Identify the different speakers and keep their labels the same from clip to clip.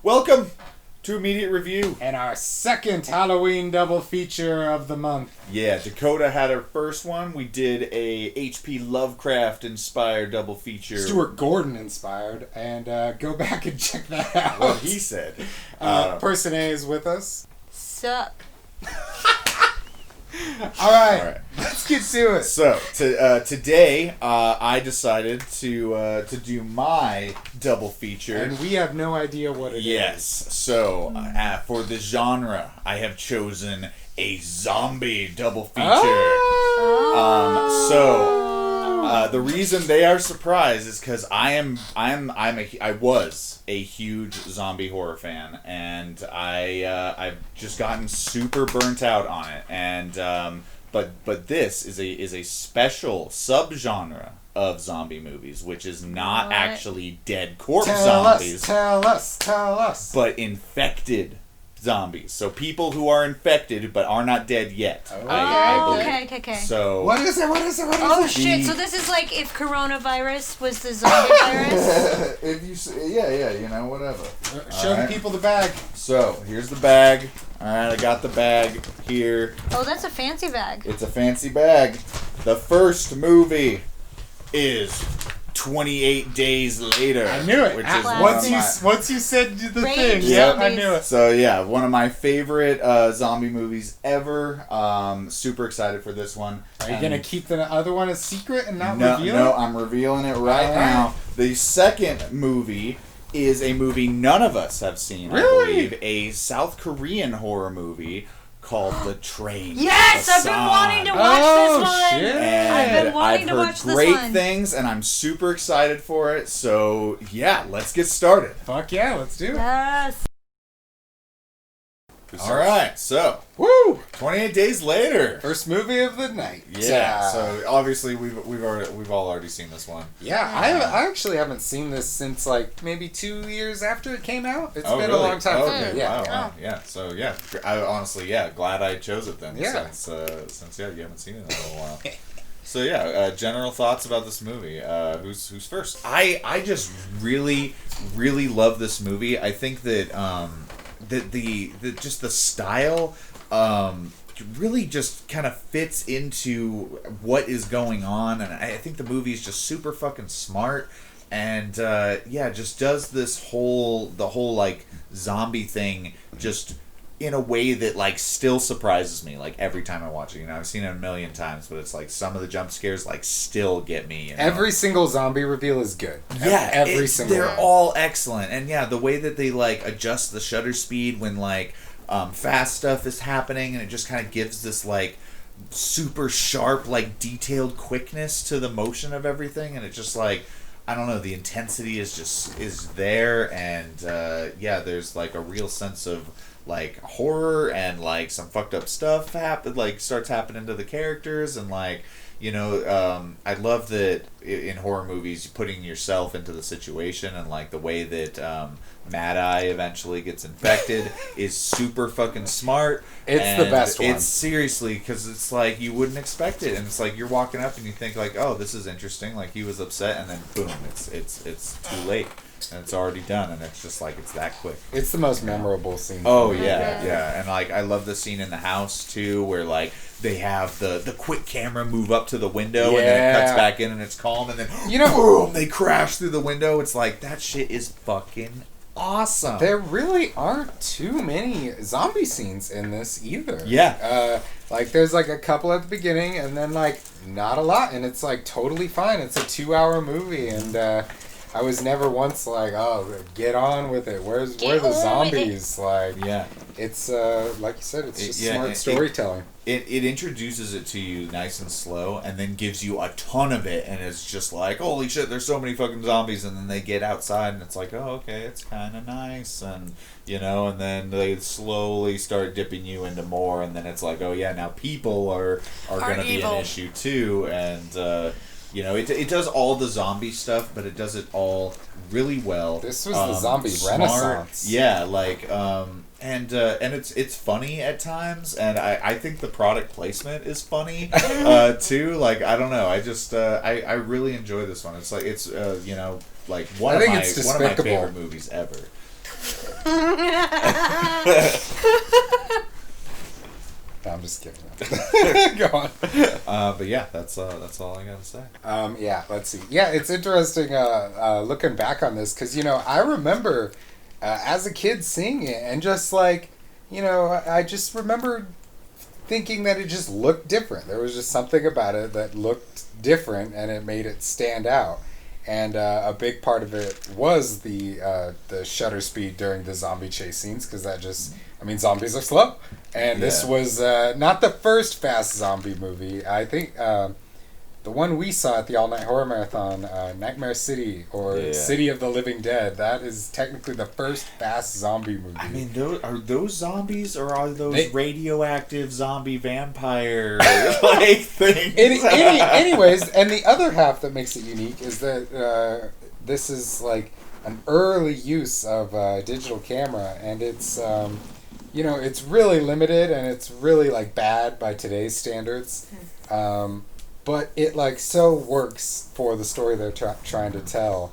Speaker 1: Welcome to Immediate Review.
Speaker 2: And our second Halloween double feature of the month.
Speaker 1: Yeah, Dakota had her first one. We did a H.P. Lovecraft inspired double feature.
Speaker 2: Stuart Gordon inspired. And go back and check that out.
Speaker 1: What he said.
Speaker 2: Person A is with us.
Speaker 3: Sup.
Speaker 2: All right, let's get to it.
Speaker 1: So, today, I decided to do my double feature.
Speaker 2: And we have no idea what it is.
Speaker 1: Yes. So, for the genre, I have chosen a zombie double feature. The reason they are surprised is because I was a huge zombie horror fan, and I've just gotten super burnt out on it, and but this is a special subgenre of zombie movies, which is not actually dead corpse zombies.
Speaker 2: Tell us.
Speaker 1: But infected zombies. So people who are infected but are not dead yet. I believe.
Speaker 3: Okay.
Speaker 1: So
Speaker 2: What is it?
Speaker 3: Oh shit! So this is like if coronavirus was the zombie virus.
Speaker 1: if you say, yeah, whatever.
Speaker 2: Show the people the bag.
Speaker 1: So here's the bag. All right, I got the bag here.
Speaker 3: Oh, that's a fancy bag.
Speaker 1: It's a fancy bag. The first movie is 28 Days Later.
Speaker 2: I knew it.
Speaker 1: Which is
Speaker 2: Once you said the
Speaker 3: Rage
Speaker 2: thing,
Speaker 1: Yep.
Speaker 2: I knew it.
Speaker 1: So yeah, one of my favorite zombie movies ever. Super excited for this one.
Speaker 2: Are you gonna keep the other one a secret and not reveal it?
Speaker 1: No, I'm revealing it right now. The second movie is a movie none of us have seen.
Speaker 2: Really?
Speaker 1: I believe a South Korean horror movie called The Train.
Speaker 3: Yes, I've been wanting to watch this one.
Speaker 2: Shit.
Speaker 1: And
Speaker 3: I've
Speaker 1: heard
Speaker 3: watch this
Speaker 1: great
Speaker 3: one.
Speaker 1: things, and I'm super excited for it. So yeah, let's get started.
Speaker 2: Fuck yeah, let's do it.
Speaker 3: Yes.
Speaker 1: All right, so
Speaker 2: Woo!
Speaker 1: 28 Days Later.
Speaker 2: First movie of the night.
Speaker 1: Yeah. So obviously we've all already seen this one.
Speaker 2: Yeah, I actually haven't seen this since like maybe 2 years after it came out. It's been
Speaker 1: really?
Speaker 2: a long time for
Speaker 1: Okay.
Speaker 2: me. Yeah.
Speaker 1: Wow. Yeah. So yeah, I honestly glad I chose it then.
Speaker 2: Yeah.
Speaker 1: Since you haven't seen it in a little while. So yeah, general thoughts about this movie. Who's first? I just really love this movie. I think that the just the style really just kind of fits into what is going on, and I think the movie is just super fucking smart, and just does the whole like zombie thing just in a way that like still surprises me like every time I watch it. I've seen it a million times, but it's like some of the jump scares like still get me.
Speaker 2: Every single zombie reveal is good.
Speaker 1: Yeah,
Speaker 2: every single
Speaker 1: they're
Speaker 2: one.
Speaker 1: all excellent, and yeah, the way that they like adjust the shutter speed when like fast stuff is happening, and it just kind of gives this like super sharp like detailed quickness to the motion of everything, and it just like I don't know, the intensity is there, and there's like a real sense of like horror, and like some fucked up stuff starts happening to the characters, and like I love that in horror movies putting yourself into the situation, and like the way that Mad Eye eventually gets infected is super fucking smart.
Speaker 2: It's the best one.
Speaker 1: It's seriously, because it's like you wouldn't expect it, and it's like you're walking up and you think like, oh, this is interesting, like he was upset, and then boom, it's too late. And it's already done, and it's just like it's that quick.
Speaker 2: It's the most memorable scene.
Speaker 1: Oh yeah, and like I love the scene in the house too, where like they have the quick camera move up to the window, and then it cuts back in, and it's calm, and then boom, they crash through the window. It's like that shit is fucking awesome.
Speaker 2: There really aren't too many zombie scenes in this either.
Speaker 1: Yeah.
Speaker 2: Like there's like a couple at the beginning, and then like not a lot, and it's like totally fine. It's a 2-hour movie, and I was never once like, oh, get on with it. Where are the zombies? Like,
Speaker 1: yeah,
Speaker 2: it's like you said, it's just smart storytelling.
Speaker 1: It introduces it to you nice and slow, and then gives you a ton of it, and it's just like, holy shit, there's so many fucking zombies, and then they get outside, and it's like, oh, okay, it's kind of nice, and and then they slowly start dipping you into more, and then it's like, oh yeah, now people are going to be an issue too, and it does all the zombie stuff, but it does it all really well.
Speaker 2: This was the zombie renaissance.
Speaker 1: Yeah, like and it's funny at times, and I think the product placement is funny too. Like I don't know, I just I really enjoy this one. It's like it's like one of my favorite movies ever.
Speaker 2: No, I'm just kidding. Go on.
Speaker 1: But yeah, that's all I gotta say.
Speaker 2: Yeah, let's see. Yeah, it's interesting looking back on this because, I remember as a kid seeing it and just like, I just remember thinking that it just looked different. There was just something about it that looked different and it made it stand out. And a big part of it was the shutter speed during the zombie chase scenes because zombies are slow. And this was not the first fast zombie movie. I think the one we saw at the All Night Horror Marathon, Nightmare City or City of the Living Dead, that is technically the first fast zombie movie.
Speaker 1: I mean, are those zombies or are those radioactive zombie vampire like things?
Speaker 2: Anyways, and the other half that makes it unique is that this is like an early use of digital camera, and it's it's really limited and it's really like bad by today's standards. But it like so works for the story they're trying to tell.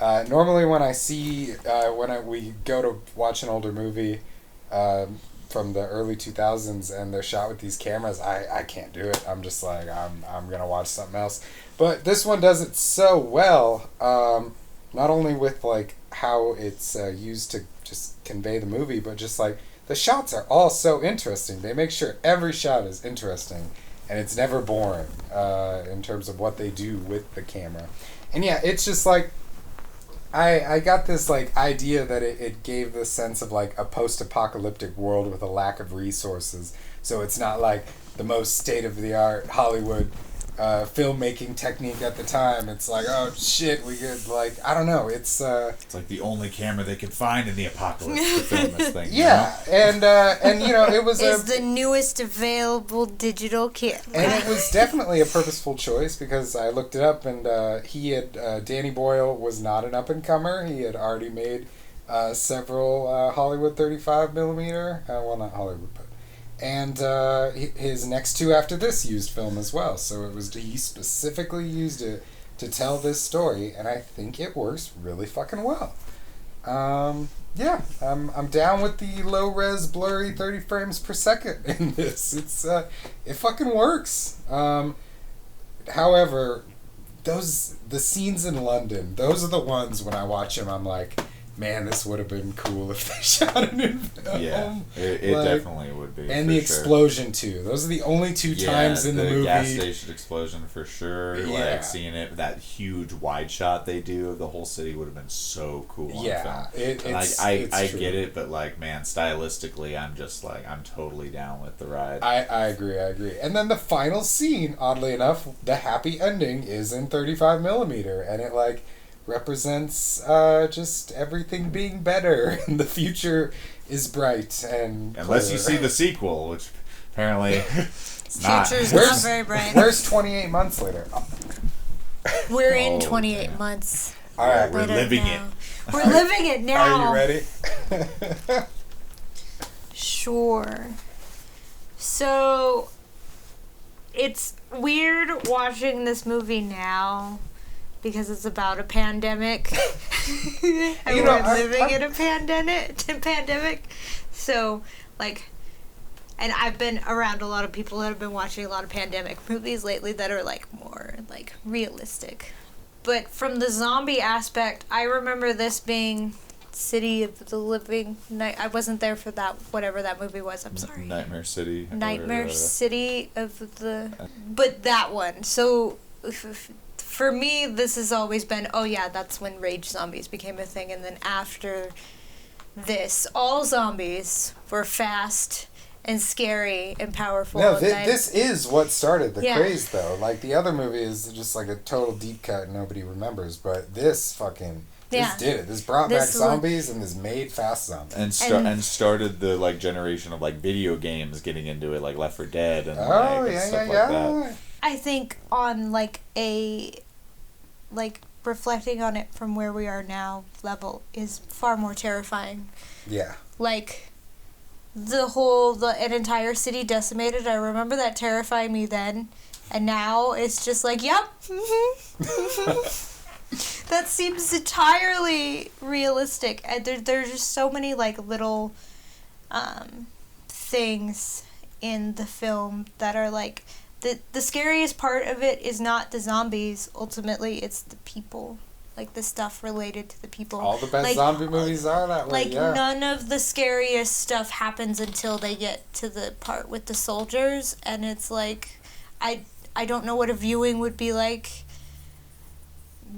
Speaker 2: Normally when I see we go to watch an older movie from the early 2000s and they're shot with these cameras, I can't do it. I'm just like I'm gonna watch something else. But this one does it so well. Not only with like how it's used to just convey the movie, but just like the shots are all so interesting. They make sure every shot is interesting. And it's never boring in terms of what they do with the camera. And yeah, it's just like, I got this like idea that it gave the sense of like a post-apocalyptic world with a lack of resources. So it's not like the most state-of-the-art Hollywood filmmaking technique at the time. It's like, oh shit, we could like, I don't know. It's
Speaker 1: like the only camera they could find in the apocalypse to film this thing.
Speaker 2: Yeah, and it was
Speaker 3: the newest available digital camera,
Speaker 2: and it was definitely a purposeful choice because I looked it up and Danny Boyle was not an up and comer. He had already made several Hollywood 35 millimeter. Well, not Hollywood, but. And his next two after this used film as well. So he specifically used it to tell this story, and I think it works really fucking well. Yeah, I'm down with the low-res, blurry 30 frames per second in this. It fucking works. However, the scenes in London, those are the ones when I watch them, I'm like, man, this would have been cool if they shot it in film.
Speaker 1: Yeah, it definitely would be.
Speaker 2: And the explosion, too. Those are the only two times in the movie.
Speaker 1: gas station explosion, for sure.
Speaker 2: Yeah.
Speaker 1: Like, seeing it, that huge wide shot they do of the whole city would have been so cool on film. I get it, but, like, man, stylistically, I'm just, like, I'm totally down with the ride.
Speaker 2: I agree. And then the final scene, oddly enough, the happy ending is in 35 millimeter, and it, like, represents just everything being better and the future is bright and
Speaker 1: unless
Speaker 2: clear.
Speaker 1: you see the sequel, which apparently it's not.
Speaker 3: Future's not very bright.
Speaker 2: Where's 28 months later?
Speaker 3: We're in 28 months.
Speaker 2: All right,
Speaker 1: we're living it.
Speaker 3: We're living it now.
Speaker 2: Are you ready?
Speaker 3: Sure. So it's weird watching this movie now because it's about a pandemic. And we're living in a pandemic. So, like, and I've been around a lot of people that have been watching a lot of pandemic movies lately that are, like, more, like, realistic. But from the zombie aspect, I remember this being City of the Living Night. I wasn't there for that, whatever that movie was. I'm sorry.
Speaker 1: Nightmare City.
Speaker 3: City of the... But that one. So... For me, this has always been, oh yeah, that's when rage zombies became a thing. And then after this, all zombies were fast and scary and powerful.
Speaker 2: No, this is what started the craze, though. Like, the other movie is just like a total deep cut and nobody remembers. But this fucking... This did it. This brought back zombies and this made fast zombies.
Speaker 1: And started the, like, generation of, like, video games getting into it, like Left 4 Dead and, stuff like that.
Speaker 3: I think on, like, reflecting on it from where we are now level is far more terrifying.
Speaker 2: Yeah.
Speaker 3: Like, an entire city decimated, I remember that terrifying me then. And now it's just like, yep. That seems entirely realistic. And there's just so many like little things in the film that are like the scariest part of it is not the zombies. Ultimately, it's the people. Like the stuff related to the people.
Speaker 2: All the best
Speaker 3: like,
Speaker 2: zombie movies are that way.
Speaker 3: Like
Speaker 2: yeah.
Speaker 3: none of the scariest stuff happens until they get to the part with the soldiers, and it's like I don't know what a viewing would be like.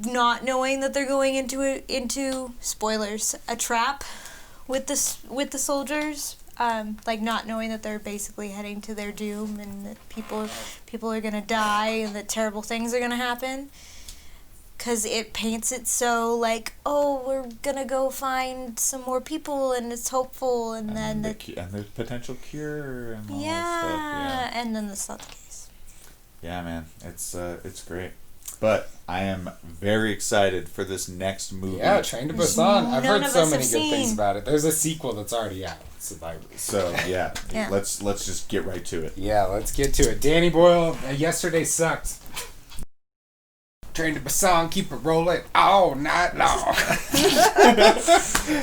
Speaker 3: Not knowing that they're going into spoilers, a trap with the soldiers, like not knowing that they're basically heading to their doom and that people are gonna die and that terrible things are gonna happen. 'Cause it paints it so like, oh, we're gonna go find some more people and it's hopeful, and then
Speaker 1: there's potential cure and all
Speaker 3: yeah,
Speaker 1: that stuff. Yeah,
Speaker 3: and then that's not the case.
Speaker 1: Yeah, man, it's great. But I am very excited for this next movie.
Speaker 2: Yeah, Train to Busan. I've heard so many good
Speaker 3: seen.
Speaker 2: things about it. There's a sequel that's already out.
Speaker 1: So yeah,
Speaker 3: Yeah.
Speaker 1: let's just get right to it.
Speaker 2: Yeah, let's get to it. Danny Boyle, yesterday sucked. Train to Busan, keep it rolling all night long.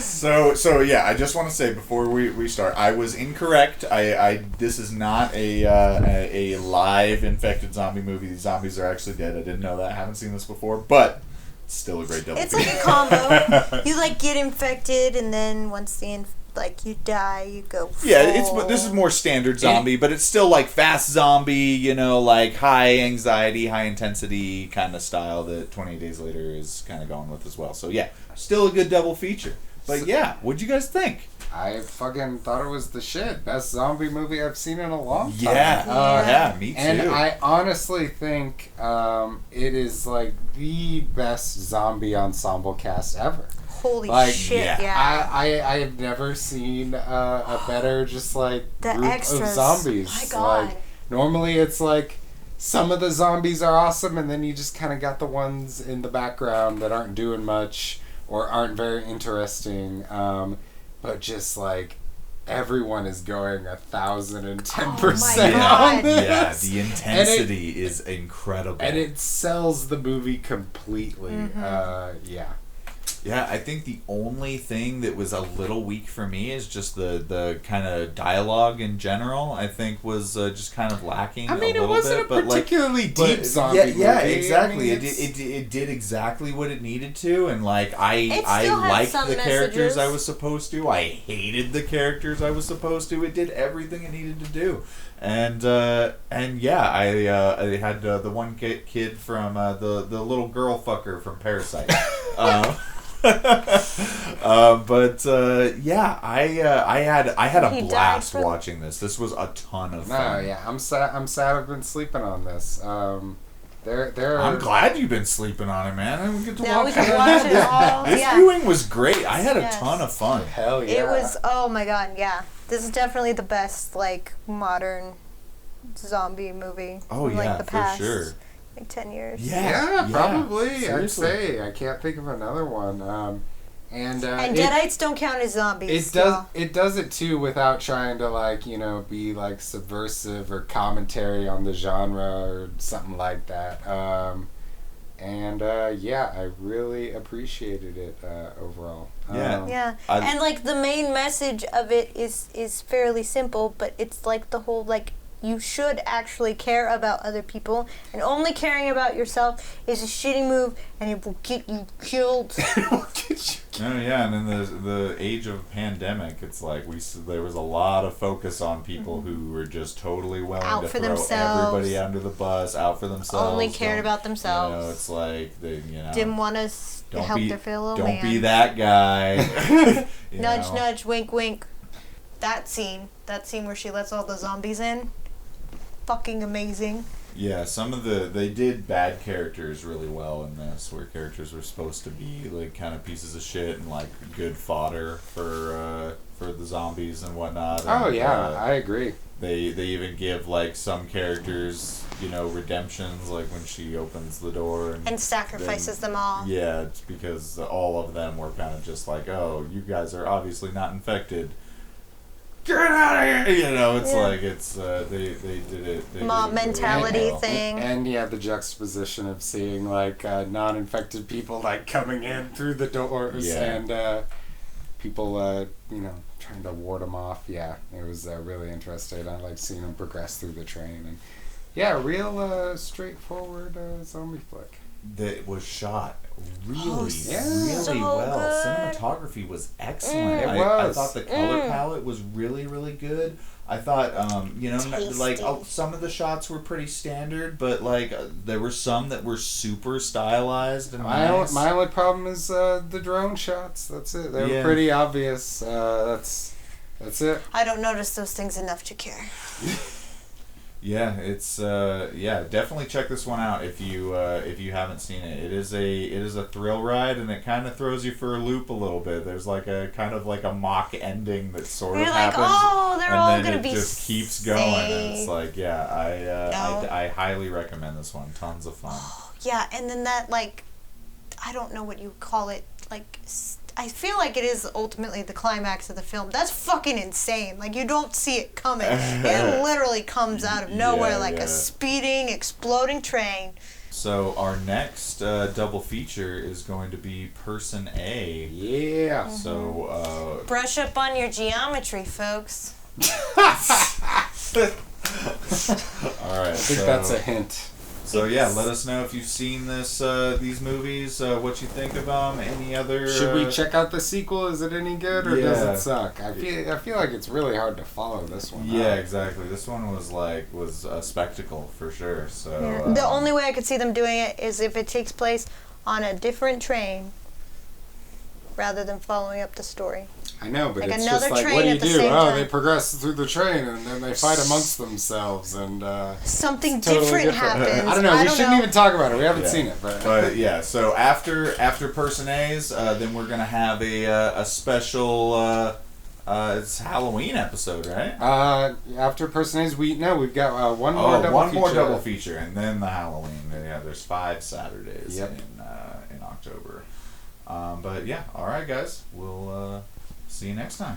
Speaker 1: So yeah, I just want to say before we start, I was incorrect. I this is not a live infected zombie movie. These zombies are actually dead. I didn't know that. I haven't seen this before, but it's still a great double.
Speaker 3: It's like a combo. You like get infected, and then once the you die, you go full.
Speaker 1: Yeah, this is more standard zombie, but it's still like fast zombie, like high anxiety, high intensity kind of style that 28 Days Later is kind of going with as well. So yeah, still a good double feature. But yeah, what'd you guys think?
Speaker 2: I fucking thought it was the shit. Best zombie movie I've seen in a long time.
Speaker 1: Yeah, me too.
Speaker 2: And I honestly think it is like the best zombie ensemble cast ever.
Speaker 3: Holy shit, yeah.
Speaker 2: I have never seen a better just like
Speaker 3: the
Speaker 2: group
Speaker 3: extras.
Speaker 2: of zombies.
Speaker 3: My God.
Speaker 2: Like, normally it's like some of the zombies are awesome and then you just kind of got the ones in the background that aren't doing much or aren't very interesting. But just like everyone is going 1,010% on this.
Speaker 1: Yeah, the intensity is incredible.
Speaker 2: And it sells the movie completely. Yeah.
Speaker 1: Yeah, I think the only thing that was a little weak for me is just the kind of dialogue in general. I think was just kind of lacking.
Speaker 2: I mean,
Speaker 1: a
Speaker 2: it
Speaker 1: little
Speaker 2: wasn't
Speaker 1: bit,
Speaker 2: a particularly deep zombie movie.
Speaker 1: Yeah, exactly.
Speaker 2: I mean,
Speaker 1: it did exactly what it needed to, and like I
Speaker 3: had
Speaker 1: liked
Speaker 3: some
Speaker 1: the characters
Speaker 3: messages.
Speaker 1: I was supposed to. I hated the characters I was supposed to. It did everything it needed to do. And yeah, I had the one kid from the little girl fucker from Parasite. Yeah, I had a blast watching this. This was a ton of fun.
Speaker 2: No, yeah, I'm sad I've been sleeping on this.
Speaker 1: I'm glad you've been sleeping on it, man. And we get to
Speaker 3: Now
Speaker 1: watch
Speaker 3: we can watch it all.
Speaker 1: This
Speaker 3: Yeah.
Speaker 1: viewing was great. I had a
Speaker 3: Yes.
Speaker 1: ton of fun.
Speaker 2: Hell yeah.
Speaker 3: It was, oh my God, yeah. This is definitely the best, modern zombie movie.
Speaker 1: Oh,
Speaker 3: in,
Speaker 1: yeah,
Speaker 3: the
Speaker 1: for
Speaker 3: past,
Speaker 1: sure.
Speaker 3: 10 years.
Speaker 2: Yeah, probably. I'd
Speaker 1: seriously.
Speaker 2: say I can't think of another one. And
Speaker 3: Deadites don't count as zombies.
Speaker 2: It does. It does it too without trying to be subversive or commentary on the genre or something like that. Yeah, I really appreciated it overall.
Speaker 1: Yeah.
Speaker 3: Yeah, and the main message of it is fairly simple, but it's the whole you should actually care about other people, and only caring about yourself is a shitty move, and it will get you killed.
Speaker 1: Oh yeah, and in the age of pandemic, it's there was a lot of focus on people who were just totally willing
Speaker 3: Out
Speaker 1: to
Speaker 3: for
Speaker 1: throw
Speaker 3: themselves.
Speaker 1: everybody under the bus, out for themselves.
Speaker 3: Only cared about themselves.
Speaker 1: It's like they,
Speaker 3: Didn't want to help their fellow man.
Speaker 1: Don't be that guy.
Speaker 3: Nudge, nudge, wink, wink. That scene where she lets all the zombies in, fucking amazing.
Speaker 1: Yeah, they did bad characters really well in this, where characters were supposed to be kind of pieces of shit and good fodder for the zombies and whatnot.
Speaker 2: Oh
Speaker 1: and,
Speaker 2: yeah, I agree.
Speaker 1: They even give some characters redemptions, when she opens the door
Speaker 3: and sacrifices them all.
Speaker 1: Yeah, it's because all of them were kind of just oh, you guys are obviously not infected. get out of here. You know, it's like it's they did it. They
Speaker 3: Mob
Speaker 1: did it
Speaker 3: mentality
Speaker 1: really well.
Speaker 3: thing.
Speaker 2: And you have the juxtaposition of seeing like non-infected people like coming in through the doors and people trying to ward them off. Yeah, it was really interesting. I like seeing them progress through the train and real straightforward zombie flick.
Speaker 1: That was shot really
Speaker 3: so
Speaker 1: well.
Speaker 3: good.
Speaker 1: Cinematography was excellent.
Speaker 2: It
Speaker 1: I
Speaker 2: was.
Speaker 1: thought the color palette was really, really good. I thought, like
Speaker 3: Tasty.
Speaker 1: some of the shots were pretty standard, but like there were some that were super stylized and nice.
Speaker 2: My only problem is the drone shots. That's it. They were pretty obvious. That's it.
Speaker 3: I don't notice those things enough to care.
Speaker 1: Yeah, it's definitely check this one out if you haven't seen it. It is a thrill ride, and it kind of throws you for a loop a little bit. There's like a kind of like a mock ending that sort of happens.
Speaker 3: You're like, oh, they're all
Speaker 1: and then
Speaker 3: gonna
Speaker 1: it
Speaker 3: be
Speaker 1: just keeps going, and it's like, I highly recommend this one. Tons of fun.
Speaker 3: Yeah, and then that, like, I don't know what you call it, like, I feel like it is ultimately the climax of the film. That's fucking insane. Like, you don't see it coming. It literally comes out of nowhere like a speeding, exploding train.
Speaker 1: So our next double feature is going to be Person A.
Speaker 2: Yeah.
Speaker 3: Mm-hmm.
Speaker 1: So
Speaker 3: Brush up on your geometry, folks.
Speaker 1: all right.
Speaker 2: I think that's a hint.
Speaker 1: So yeah, let us know if you've seen these movies, what you think of them. Any other?
Speaker 2: Should we check out the sequel? Is it any good or does
Speaker 1: Yeah.
Speaker 2: it suck? I feel like it's really hard to follow this one.
Speaker 1: Yeah, exactly. This one was a spectacle for sure. So
Speaker 3: The only way I could see them doing it is if it takes place on a different train rather than following up the story.
Speaker 2: I know, but
Speaker 3: Like
Speaker 2: it's
Speaker 3: another
Speaker 2: just like,
Speaker 3: train
Speaker 2: what do you
Speaker 3: at the
Speaker 2: do?
Speaker 3: same
Speaker 2: Oh,
Speaker 3: time.
Speaker 2: they progress through the train and then they fight amongst themselves and
Speaker 3: Something
Speaker 2: totally
Speaker 3: different happens.
Speaker 2: I don't know. We shouldn't even talk about it. We haven't
Speaker 1: Yeah.
Speaker 2: seen it, but
Speaker 1: But yeah, so after Person A's, then we're gonna have a special it's Halloween episode, right?
Speaker 2: after Person A's, we've got one more double
Speaker 1: one
Speaker 2: feature.
Speaker 1: more double feature, and then the Halloween. Yeah, there's 5 Saturdays
Speaker 2: Yep.
Speaker 1: in October. But yeah, all right, guys, we'll see you next time.